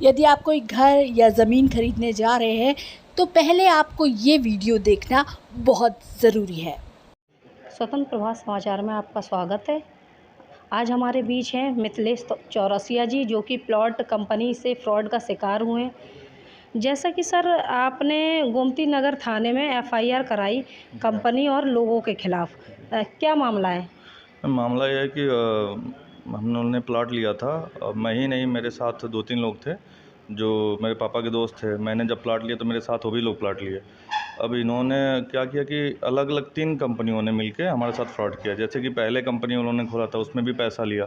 यदि आप कोई घर या ज़मीन खरीदने जा रहे हैं तो पहले आपको ये वीडियो देखना बहुत ज़रूरी है। स्वतंत्र प्रभात समाचार में आपका स्वागत है। आज हमारे बीच हैं मिथिलेश चौरसिया जी, जो कि प्लॉट कंपनी से फ्रॉड का शिकार हुए हैं। जैसा कि सर आपने गोमती नगर थाने में एफआईआर कराई कंपनी और लोगों के खिलाफ, क्या मामला है? मामला यह है कि हम लोगों ने प्लॉट लिया था। मैं ही नहीं, मेरे साथ 2-3 लोग थे जो मेरे पापा के दोस्त थे। मैंने जब प्लॉट लिया तो मेरे साथ वो भी लोग प्लॉट लिए। अब इन्होंने क्या किया कि अलग अलग 3 कंपनियों ने मिलके हमारे साथ फ्रॉड किया। जैसे कि पहले कंपनी उन्होंने खोला था, उसमें भी पैसा लिया।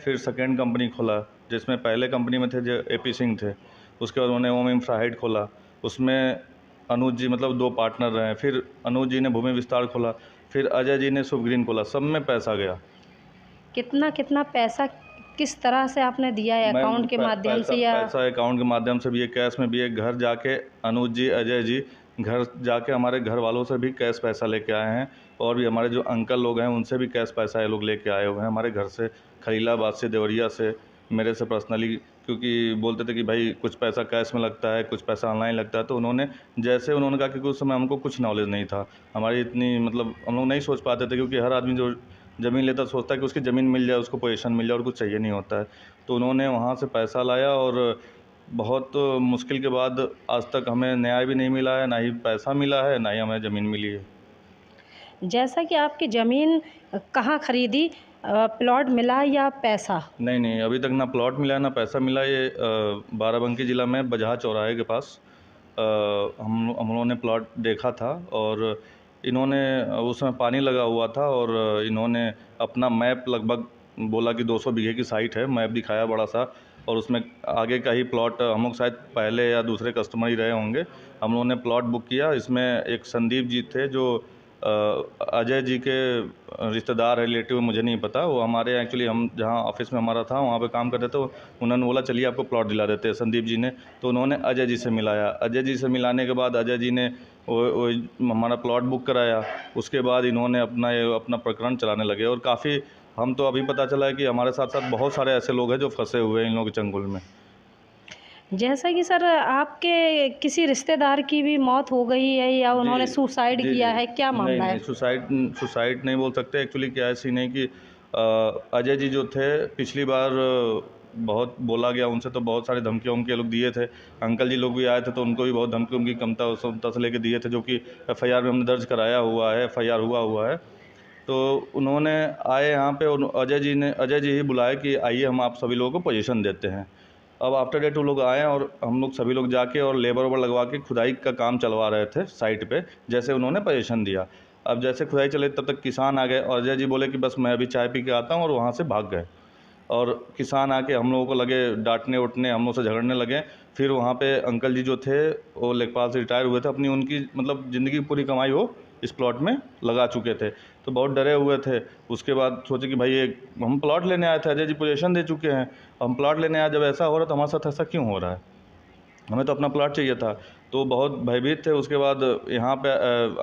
फिर सेकेंड कंपनी खोला, जिसमें पहले कंपनी में थे जो AP सिंह थे। उसके बाद उन्होंने ओम इंफ्राहाइट खोला, उसमें अनुज जी मतलब 2 पार्टनर रहे। फिर अनुज जी ने भूमि विस्तार खोला, फिर अजय जी ने शुभ ग्रीन खोला। सब में पैसा गया। कितना कितना पैसा किस तरह से आपने दिया है? अकाउंट के माध्यम से या पैसा अकाउंट के माध्यम से भी है, कैश में भी है। घर जाके अनुज जी, अजय जी घर जाके हमारे घर वालों से भी कैश पैसा लेके आए हैं। और भी हमारे जो अंकल लोग हैं उनसे भी कैश पैसा ये लोग लेके आए हुए हैं हमारे घर से, खलीलाबाद से, देवरिया से, मेरे से पर्सनली। क्योंकि बोलते थे कि भाई कुछ पैसा कैश में लगता है, कुछ पैसा ऑनलाइन लगता है। तो उन्होंने कहा, क्योंकि उस समय हमको कुछ नॉलेज नहीं था, हमारी इतनी मतलब हम लोग नहीं सोच पाते थे। क्योंकि हर आदमी जो ज़मीन लेता सोचता है कि उसकी ज़मीन मिल जाए, उसको पोजीशन मिल जाए और कुछ चाहिए नहीं होता है। तो उन्होंने वहाँ से पैसा लाया और बहुत मुश्किल के बाद आज तक हमें न्याय भी नहीं मिला है, ना ही पैसा मिला है, ना ही हमें ज़मीन मिली है। जैसा कि आपकी ज़मीन कहाँ खरीदी, प्लॉट मिला या पैसा? नहीं, अभी तक ना प्लॉट मिला है ना पैसा मिला। ये बाराबंकी ज़िला में बजहा चौराहे के पास हम लोगों ने प्लॉट देखा था। और इन्होंने उसमें पानी लगा हुआ था और इन्होंने अपना मैप लगभग बोला कि 200 बीघे की साइट है। मैप दिखाया बड़ा सा, और उसमें आगे का ही प्लॉट, हम लोग शायद पहले या दूसरे कस्टमर ही रहे होंगे। हम लोगों ने प्लॉट बुक किया। इसमें एक संदीप जी थे जो अजय जी के रिश्तेदार रिलेटिव, मुझे नहीं पता। वो हमारे एक्चुअली हम जहाँ ऑफिस में हमारा था वहाँ पे काम करते थे। उन्होंने बोला चलिए आपको प्लॉट दिला देते हैं, संदीप जी ने। तो उन्होंने अजय जी से मिलाया। अजय जी से मिलाने के बाद अजय जी ने वो हमारा प्लॉट बुक कराया। उसके बाद इन्होंने अपना प्रकरण चलाने लगे। और काफ़ी, हम तो अभी पता चला है कि हमारे साथ साथ बहुत सारे ऐसे लोग हैं जो फंसे हुए हैं इन लोगों के चंगुल में। जैसा कि सर आपके किसी रिश्तेदार की भी मौत हो गई है या उन्होंने सुसाइड किया है, क्या मामला है? नहीं, सुसाइड नहीं बोल सकते। एक्चुअली क्या है सीन है कि अजय जी जो थे, पिछली बार बहुत बोला गया उनसे, तो बहुत सारी धमकियाँ उनके लोग दिए थे। अंकल जी लोग भी आए थे तो उनको भी बहुत धमकी उनकी कमता से लेके दिए थे, जो कि FIR में हमने दर्ज कराया हुआ है, FIR हुआ है। तो उन्होंने आए यहाँ पे और अजय जी ही बुलाए कि आइए हम आप सभी लोगों को पोजीशन देते हैं। अब आफ्टर डेट वो लोग आए और हम लोग सभी लोग जाके और लेबर वेबर लगवा के खुदाई का काम चलवा रहे थे साइट पे, जैसे उन्होंने पोजीशन दिया। अब जैसे खुदाई चले तब तक किसान आ गए और अजय जी बोले कि बस मैं अभी चाय पी के आता हूँ, और वहाँ से भाग गए। और किसान आके हम लोगों को लगे डांटने उटने, हम लोग से झगड़ने लगे। फिर वहाँ पे अंकल जी जो थे वो लेखपाल से रिटायर हुए थे, अपनी उनकी मतलब ज़िंदगी की पूरी कमाई वो इस प्लॉट में लगा चुके थे। तो बहुत डरे हुए थे। उसके बाद सोचे कि भाई ये हम प्लॉट लेने आए थे, अजय जी पोजीशन दे चुके हैं, हम प्लॉट लेने आए, जब ऐसा हो रहा है तो हमारे साथ ऐसा क्यों हो रहा है, हमें तो अपना प्लॉट चाहिए था। तो बहुत भयभीत थे। उसके बाद यहाँ पे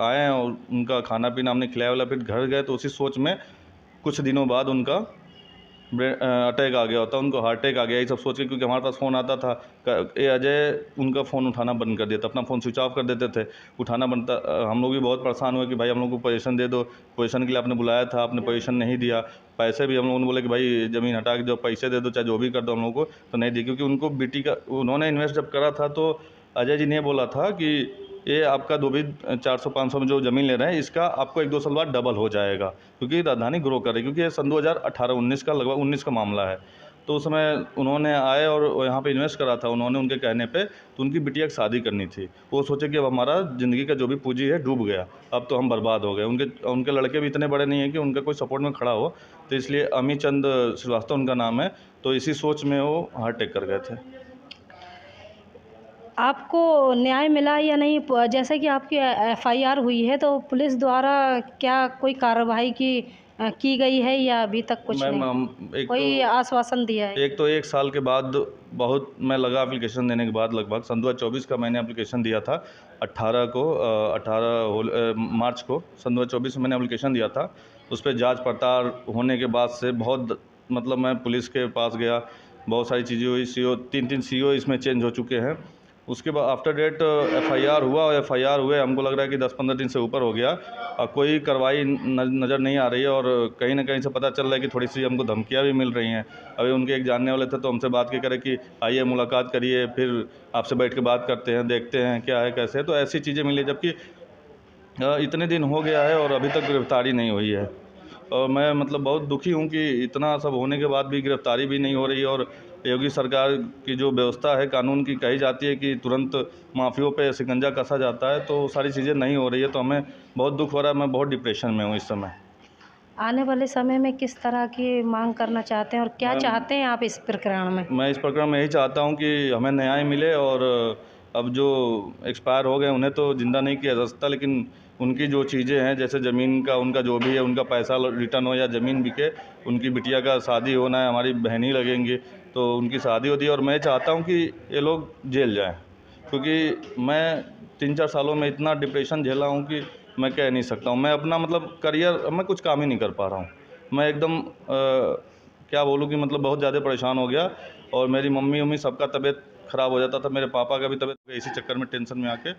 आए और उनका खाना पीना हमने खिलाया वाला, फिर घर गए तो उसी सोच में कुछ दिनों बाद उनका अटैक आ गया होता, उनको हार्ट अटैक आ गया। ये सब सोच के, क्योंकि हमारे पास फ़ोन आता था, ये अजय उनका फ़ोन उठाना बंद कर देता, अपना फ़ोन स्विच ऑफ कर देते थे, उठाना बनता। हम लोग भी बहुत परेशान हुए कि भाई हम लोग को पोजीशन दे दो, पोजीशन के लिए आपने बुलाया था, आपने पोजीशन नहीं दिया। पैसे भी हम लोगों ने बोले कि भाई ज़मीन हटा के जो पैसे दे दो, चाहे जो भी कर दो हम लोग को, तो नहीं दिए। क्योंकि उनको बीटी का उन्होंने इन्वेस्ट जब करा था तो अजय जी ने बोला था कि ये आपका जो भी 400-500 में जो ज़मीन ले रहे हैं, इसका आपको 1-2 साल बाद डबल हो जाएगा, क्योंकि राजधानी ग्रो कर रही है। क्योंकि ये सन 2018-19 का, लगभग 19 का मामला है। तो उस समय उन्होंने आए और यहाँ पे इन्वेस्ट करा था उन्होंने उनके कहने पे। तो उनकी बिटिया की शादी करनी थी। वो सोचे कि अब हमारा ज़िंदगी का जो भी पूंजी है डूब गया, अब तो हम बर्बाद हो गए। उनके लड़के भी इतने बड़े नहीं हैं कि उनका कोई सपोर्ट में खड़ा हो। तो इसलिए अमी चंद श्रीवास्तव उनका नाम है। तो इसी सोच में वो हार्ट अटैक कर गए थे। आपको न्याय मिला या नहीं? जैसे कि आपकी एफआईआर हुई है तो पुलिस द्वारा क्या कोई कार्रवाई की गई है या अभी तक कुछ मैम नहीं? कोई आश्वासन दिया है? एक तो 1 साल के बाद बहुत मैं लगा एप्लीकेशन देने के बाद, लगभग सन 2024 का मैंने एप्लीकेशन दिया था। 18 मार्च को सन 2024 में मैंने एप्लीकेशन दिया था। उस पर जांच पड़ताल होने के बाद से बहुत मतलब मैं पुलिस के पास गया, बहुत सारी चीज़ें हुई। सीओ 3 सीओ इसमें चेंज हो चुके हैं। उसके बाद आफ्टर डेट एफआईआर हुआ और एफआईआर हुए हमको लग रहा है कि 10-15 दिन से ऊपर हो गया और कोई कार्रवाई नज़र नहीं आ रही है। और कहीं ना कहीं से पता चल रहा है कि थोड़ी सी हमको धमकियां भी मिल रही हैं। अभी उनके एक जानने वाले थे तो हमसे बात करे कि आइए मुलाकात करिए, फिर आपसे बैठ के बात करते हैं, देखते हैं क्या है कैसे है। तो ऐसी चीज़ें मिली, जबकि इतने दिन हो गया है और अभी तक गिरफ्तारी नहीं हुई है। और मैं मतलब बहुत दुखी हूँ कि इतना सब होने के बाद भी गिरफ्तारी भी नहीं हो रही है। और योगी सरकार की जो व्यवस्था है कानून की, कही जाती है कि तुरंत माफियों पे शिकंजा कसा जाता है, तो वो सारी चीज़ें नहीं हो रही है। तो हमें बहुत दुख हो रहा है। मैं बहुत डिप्रेशन में हूँ इस समय। आने वाले समय में किस तरह की मांग करना चाहते हैं और क्या चाहते हैं आप इस प्रकरण में? मैं इस प्रकरण में यही चाहता हूँ कि हमें न्याय मिले। और अब जो एक्सपायर हो गए उन्हें तो ज़िंदा नहीं किया जा सकता, लेकिन उनकी जो चीज़ें हैं जैसे ज़मीन का उनका जो भी है उनका पैसा रिटर्न हो या ज़मीन बिके, उनकी बिटिया का शादी होना है, हमारी बहनी लगेंगी तो उनकी शादी होती है। और मैं चाहता हूँ कि ये लोग जेल जाएँ, क्योंकि मैं 3-4 सालों में इतना डिप्रेशन झेला हूँ कि मैं कह नहीं सकता हूँ। मैं अपना मतलब करियर मैं कुछ काम ही नहीं कर पा रहा हूँ। मैं एकदम क्या बोलूँ कि मतलब बहुत ज़्यादा परेशान हो गया। और मेरी मम्मी सबका तबीयत ख़राब हो जाता था, मेरे पापा का भी तबीयत, इसी चक्कर में टेंशन में आके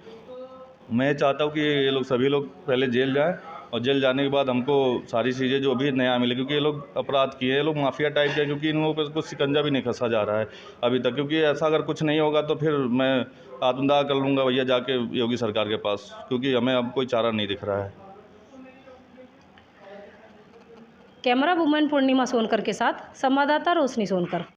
मैं चाहता हूँ कि ये लोग सभी लोग पहले जेल जाएं और जेल जाने के बाद हमको सारी चीज़ें जो भी न्याय मिले, क्योंकि ये लोग अपराध किए हैं, ये लोग माफिया टाइप के हैं। क्योंकि इन लोगों पर कुछ शिकंजा भी नहीं कसा जा रहा है अभी तक। क्योंकि ऐसा अगर कुछ नहीं होगा तो फिर मैं आत्मदाह कर लूँगा भैया जाके योगी सरकार के पास, क्योंकि हमें अब कोई चारा नहीं दिख रहा है। कैमरा वुमेन पूर्णिमा सोनकर के साथ संवाददाता रोशनी सोनकर।